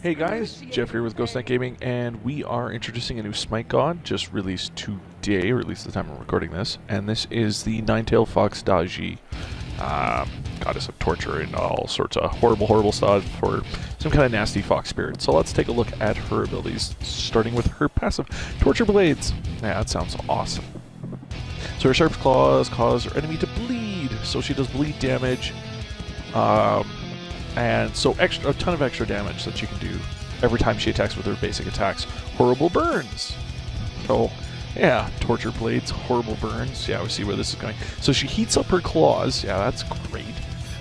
Hey guys, Jeff here with Ghost Knight Gaming, and we are introducing a new Smite God, just released today, or at least the time I'm recording this, and this is the Nine-Tailed Fox Daji, goddess of torture and all sorts of horrible stuff for some kind of nasty fox spirit. So let's take a look at her abilities, starting with her passive, Torture Blades. Yeah, that sounds awesome. So her sharp claws cause her enemy to bleed, so she does bleed damage. And so a ton of extra damage that she can do every time she attacks with her basic attacks. Horrible burns. So, yeah, torture blades, horrible burns. Yeah, we see where this is going. So she heats up her claws. Yeah, that's great.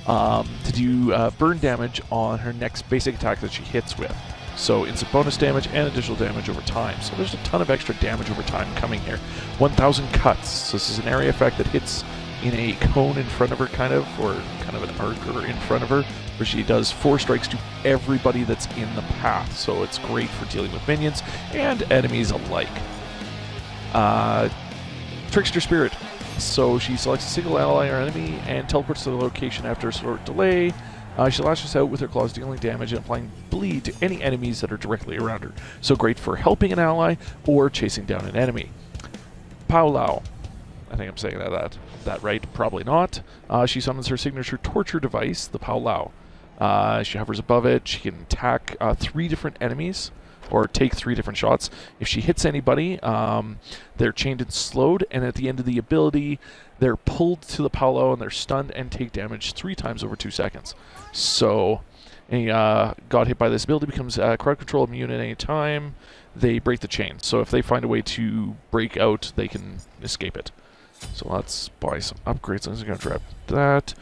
To do burn damage on her next basic attack that she hits with. So instant bonus damage and additional damage over time. So there's a ton of extra damage over time coming here. 1,000 cuts. So this is an area effect that hits in a cone in front of her, kind of, or kind of an arc in front of her, where she does 4 strikes to everybody that's in the path. So it's great for dealing with minions and enemies alike. Trickster Spirit. So she selects a single ally or enemy and teleports to the location after a short delay. She lashes out with her claws, dealing damage and applying bleed to any enemies that are directly around her. So great for helping an ally or chasing down an enemy. Pow Lao. I think I'm saying that right. Probably not. She summons her signature torture device, the Pow Lao. She hovers above it. She can attack 3 different enemies, or take 3 different shots. If she hits anybody, they're chained and slowed, and at the end of the ability, they're pulled to the Pow Lao, and they're stunned and take damage 3 times over 2 seconds. So, any god hit by this ability becomes crowd control immune at any time. They break the chain. So if they find a way to break out, they can escape it. So let's buy some upgrades. I'm just going to grab that.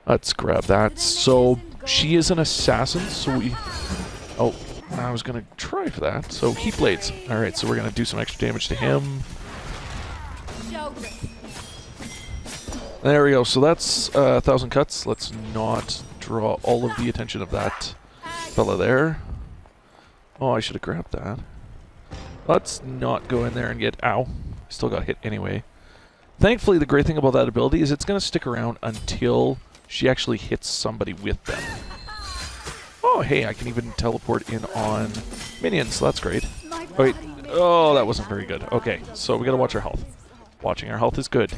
Let's grab that. So she is an assassin, so we... Oh, I was going to try for that. So heat blades. Alright, so we're going to do some extra damage to him. There we go. So that's 1,000 cuts. Let's not draw all of the attention of that fella there. Oh, I should have grabbed that. Let's not go in there and get... Ow. Still got hit anyway. Thankfully, the great thing about that ability is it's going to stick around until she actually hits somebody with them. Oh, hey, I can even teleport in on minions. So that's great. Oh, wait. Oh, that wasn't very good. Okay, so we got to watch our health. Watching our health is good.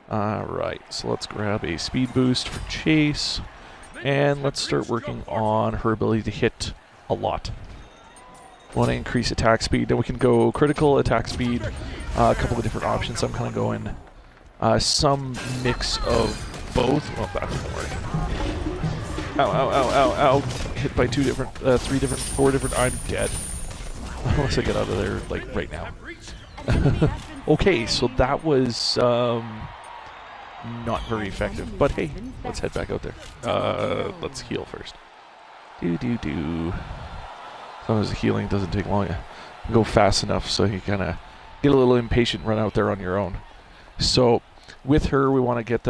Alright, so let's grab a speed boost for Chase. And let's start working on her ability to hit a lot. We want to increase attack speed. Then we can go critical, attack speed, a couple of different options. I'm kind of going some mix of both. Well, that didn't work. Ow, ow, ow, ow, ow. Hit by 2 different, 3 different, 4 different. I'm dead. Unless I get out of there, like, right now. Okay, so that was not very effective. But hey, let's head back out there. Let's heal first. As long as the healing doesn't take long, go fast enough so you kind of get a little impatient, run out there on your own. So with her, we want to get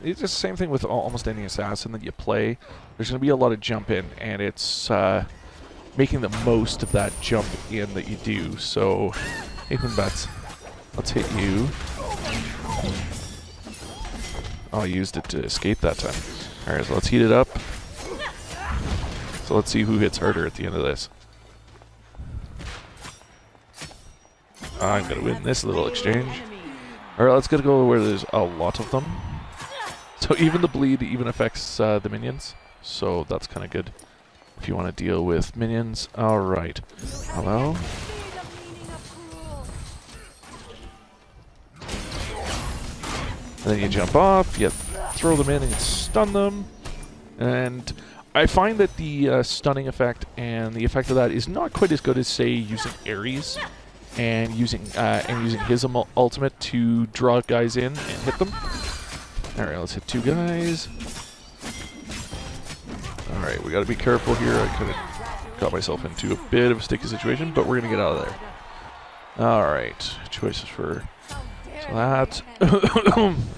it's just the same thing with almost any assassin that you play. There's going to be a lot of jump in, and it's making the most of that jump in that you do. So, Apen Butts, let's hit you. Oh, I used it to escape that time. Alright, so let's heat it up. So let's see who hits harder at the end of this. I'm going to win this little exchange. Alright, let's go where there's a lot of them. So even the bleed even affects the minions. So that's kind of good if you want to deal with minions. Alright. Hello? And then you jump off, you throw them in and stun them. And I find that the stunning effect and the effect of that is not quite as good as, say, using Ares and using his ultimate to draw guys in and hit them. Alright, let's hit 2 guys. Alright, we gotta be careful here. I kind of got myself into a bit of a sticky situation, but we're gonna get out of there. Alright, choices for... So that...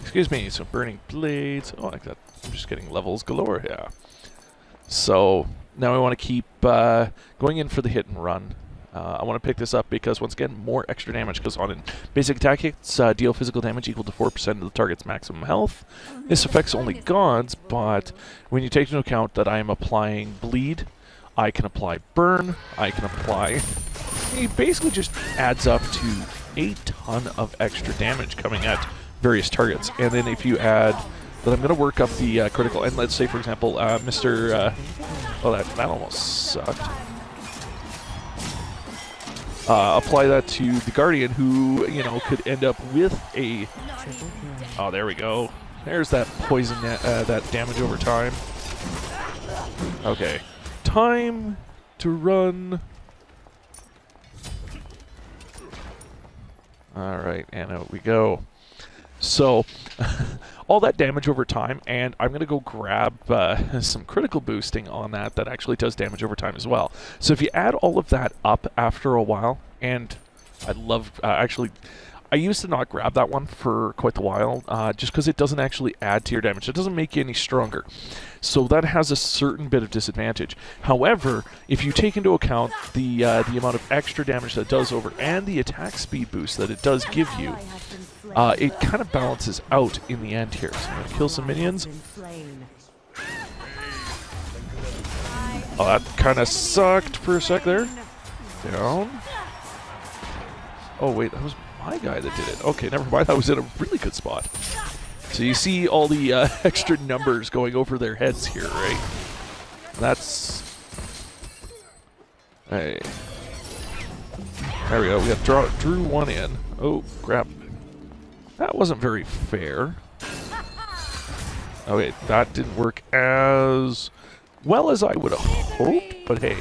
Excuse me, so burning blades. Oh, like that. I'm just getting levels galore here. So, now we want to keep going in for the hit and run. I want to pick this up because, once again, more extra damage goes on in basic attack hits. Deal physical damage equal to 4% of the target's maximum health. This affects only gods, but when you take into account that I am applying bleed, I can apply burn, I can apply... It basically just adds up to a ton of extra damage coming at various targets. And then if you add... that I'm going to work up the critical, and let's say, for example, Mr. Oh, that almost sucked. Apply that to the Guardian, who, you know, could end up with a... Oh, there we go. There's that poison, that damage over time. Okay. Time to run. Alright, and out we go. So, all that damage over time, and I'm going to go grab some critical boosting on that actually does damage over time as well. So if you add all of that up after a while, and I love, actually, I used to not grab that one for quite a while, just because it doesn't actually add to your damage. It doesn't make you any stronger. So that has a certain bit of disadvantage. However, if you take into account the amount of extra damage that it does over and the attack speed boost that it does give you, it kind of balances out in the end here. So I'm going to kill some minions. Oh, that kind of sucked for a sec there. Down. Oh, wait, that was my guy that did it. Okay, never mind. I was in a really good spot. So you see all the extra numbers going over their heads here, right? That's... Hey. There we go. We got drew one in. Oh, crap. That wasn't very fair. Okay, that didn't work as well as I would have hoped, but hey.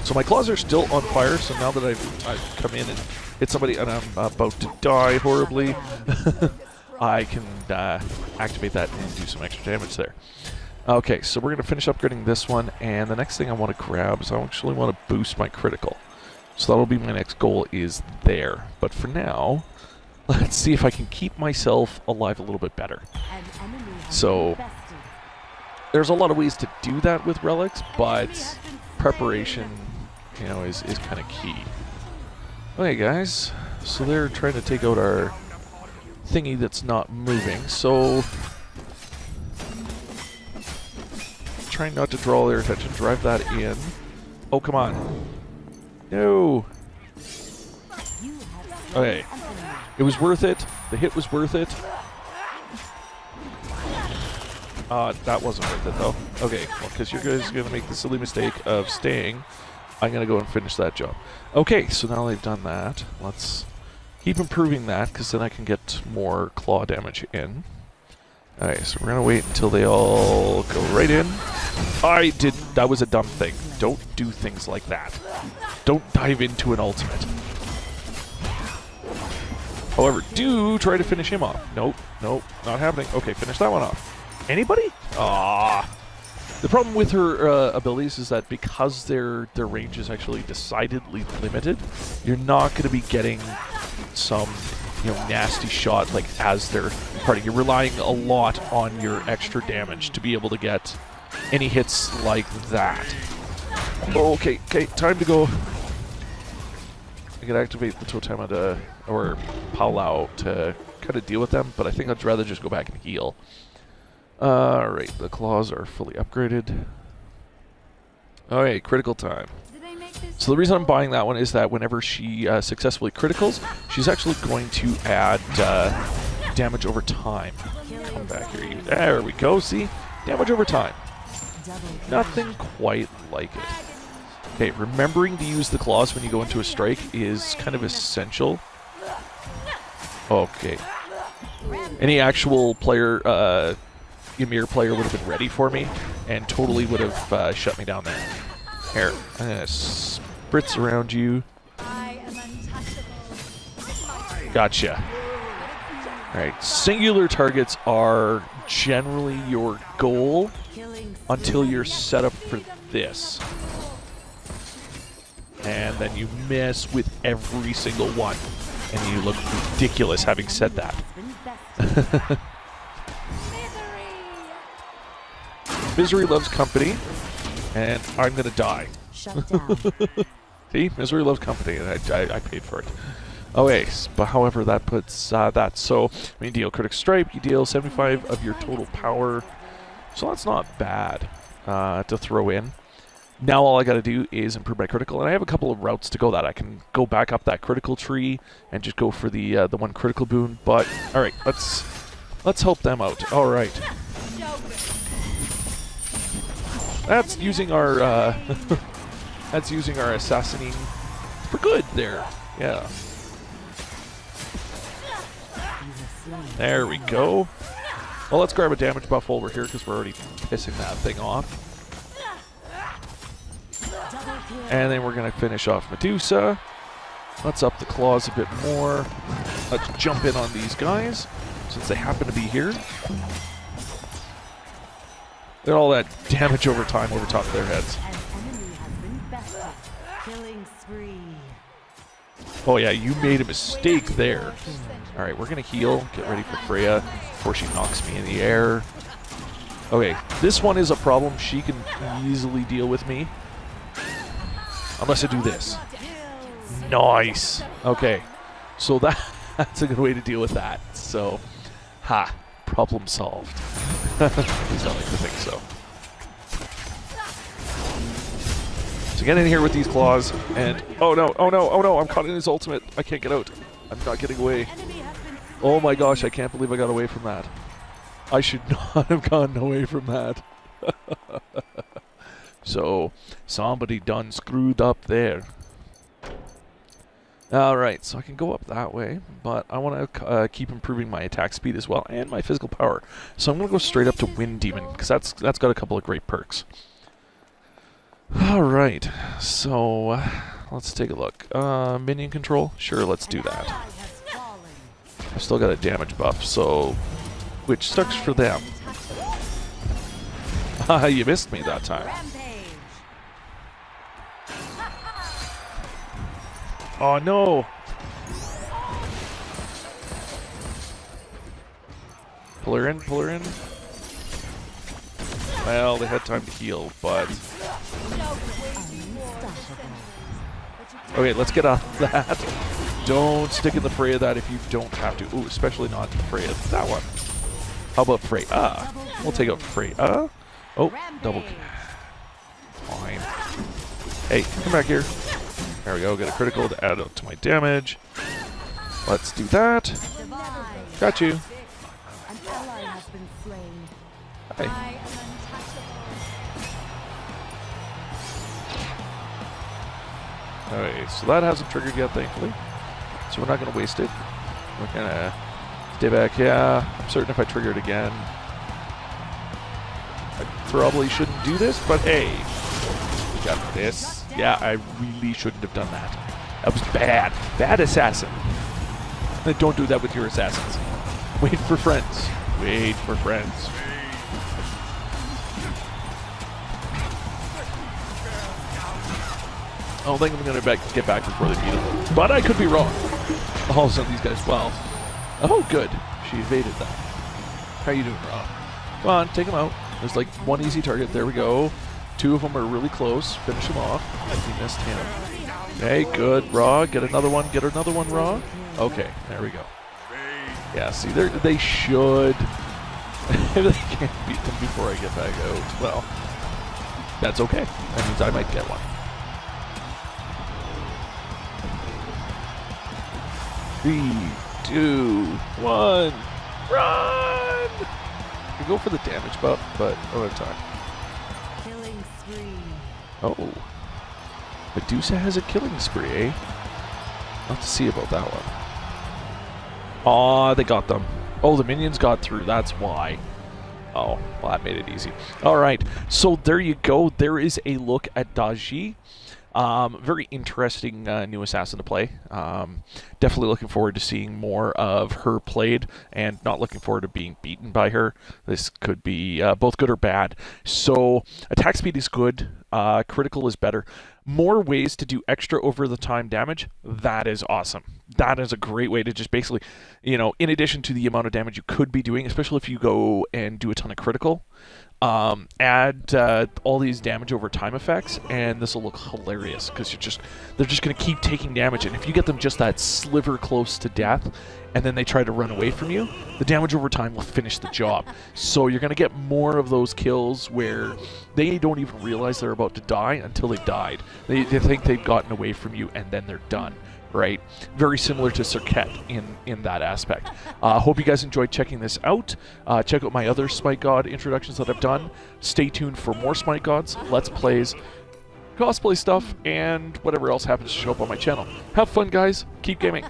So my claws are still on fire, so now that I've come in and hit somebody and I'm about to die horribly, I can activate that and do some extra damage there. Okay, so we're going to finish upgrading this one, and the next thing I want to grab is I actually want to boost my critical. So that'll be my next goal, is there. But for now, let's see if I can keep myself alive a little bit better. So there's a lot of ways to do that with relics, but preparation, you know, is kind of key. Okay, guys, so they're trying to take out our thingy that's not moving, so trying not to draw their attention. Drive that in. Oh, come on. No. Okay. It was worth it. The hit was worth it. That wasn't worth it, though. Okay, well, because you guys are going to make the silly mistake of staying, I'm going to go and finish that job. Okay, so now they've done that. Let's keep improving that, because then I can get more claw damage in. Alright, so we're going to wait until they all go right in. That was a dumb thing. Don't do things like that. Don't dive into an ultimate. However, do try to finish him off. Nope, nope, not happening. Okay, finish that one off. Anybody? Ah. The problem with her abilities is that because their range is actually decidedly limited, you're not going to be getting some, you know, nasty shot like as they're party. You're relying a lot on your extra damage to be able to get any hits like that. Okay, time to go. I can activate the Totem or Palau to kind of deal with them, but I think I'd rather just go back and heal. Alright, the claws are fully upgraded. Alright, critical time. So the reason I'm buying that one is that whenever she successfully criticals, she's actually going to add damage over time. Come back here. There we go, see? Damage over time. Nothing quite like it. Okay, remembering to use the claws when you go into a strike is kind of essential. Okay. Any actual player, Ymir player would have been ready for me and totally would have shut me down there. Here, I'm gonna spritz around you. Gotcha. Alright, singular targets are generally your goal until you're set up for this. And then you miss with every single one. And you look ridiculous having said that. Misery loves company, and I'm gonna die. Shut down. See, misery loves company, and I paid for it. Okay, but however, that puts that. So, when you deal critic stripe, you deal 75 of your total power. So that's not bad to throw in. Now all I got to do is improve my critical, and I have a couple of routes to go that I can go back up that critical tree and just go for the one critical boon. But all right, let's help them out. All right, that's using our that's using our assassinating for good there. Yeah. There we go. Well, let's grab a damage buff while we're here because we're already pissing that thing off. And then we're going to finish off Medusa. Let's up the claws a bit more. Let's jump in on these guys since they happen to be here. Look at all that damage over time over top of their heads. Oh yeah, you made a mistake there. Alright, we're going to heal. Get ready for Freya before she knocks me in the air. Okay, this one is a problem. She can easily deal with me. Unless I do this. Nice. Okay, so that's a good way to deal with that. So, problem solved. At least I like to think so. So get in here with these claws, and oh no, I'm caught in his ultimate. I can't get out. I'm not getting away. Oh my gosh, I can't believe I got away from that. I should not have gotten away from that. So, somebody done screwed up there. Alright, so I can go up that way, but I want to keep improving my attack speed as well, and my physical power. So I'm going to go straight up to Wind Demon, because that's got a couple of great perks. Alright, so let's take a look. Minion control? Sure, let's do that. I've still got a damage buff, so which sucks for them. You missed me that time. Oh no! Pull her in, pull her in. Well, they had time to heal, but... Okay, let's get off that. Don't stick in the fray of that if you don't have to. Ooh, especially not the fray of that one. How about Freya? We'll take out Freya. Oh, double. Fine. Hey, come back here. There we go, get a critical to add up to my damage. Let's do that. Got you. Hi. Okay, so that hasn't triggered yet, thankfully. So we're not going to waste it. We're going to stay back. Yeah, I'm certain if I trigger it again, I probably shouldn't do this, but hey, we got this. Yeah, I really shouldn't have done that. That was bad. Bad assassin. Don't do that with your assassins. Wait for friends. Wait for friends. I don't think I'm going to get back before they beat him. But I could be wrong. All of a sudden, these guys, well. Oh, good. She evaded that. How you doing, Rob? Come on, take him out. There's like one easy target. There we go. Two of them are really close. Finish him off. We missed him. Okay, good. Raw. Get another one. Get another one, Raw. Okay, there we go. Yeah, see, they should. They can't beat them before I get back out. Well, that's okay. That means I might get one. 3, 2, 1, run! You go for the damage buff, but over time. Killing spree. Oh. Medusa has a killing spree, eh? I'll have to see about that one. Aw, they got them. Oh, the minions got through, that's why. Oh, well, that made it easy. Alright, so there you go. There is a look at Daji. Very interesting new assassin to play. Definitely looking forward to seeing more of her played, and not looking forward to being beaten by her. This could be both good or bad. So attack speed is good. Critical is better. More ways to do extra over the time damage. That is awesome. That is a great way to just basically, you know, in addition to the amount of damage you could be doing, especially if you go and do a ton of critical, Add all these damage over time effects, and this will look hilarious because they're just going to keep taking damage. And if you get them just that sliver close to death, and then they try to run away from you, the damage over time will finish the job. So you're going to get more of those kills where they don't even realize they're about to die until they died. They think they've gotten away from you, and then they're done. Right? Very similar to Circuit in that aspect. Hope you guys enjoyed checking this out. Check out my other Smite God introductions that I've done. Stay tuned for more Smite Gods, Let's Plays, cosplay stuff, and whatever else happens to show up on my channel. Have fun, guys. Keep gaming.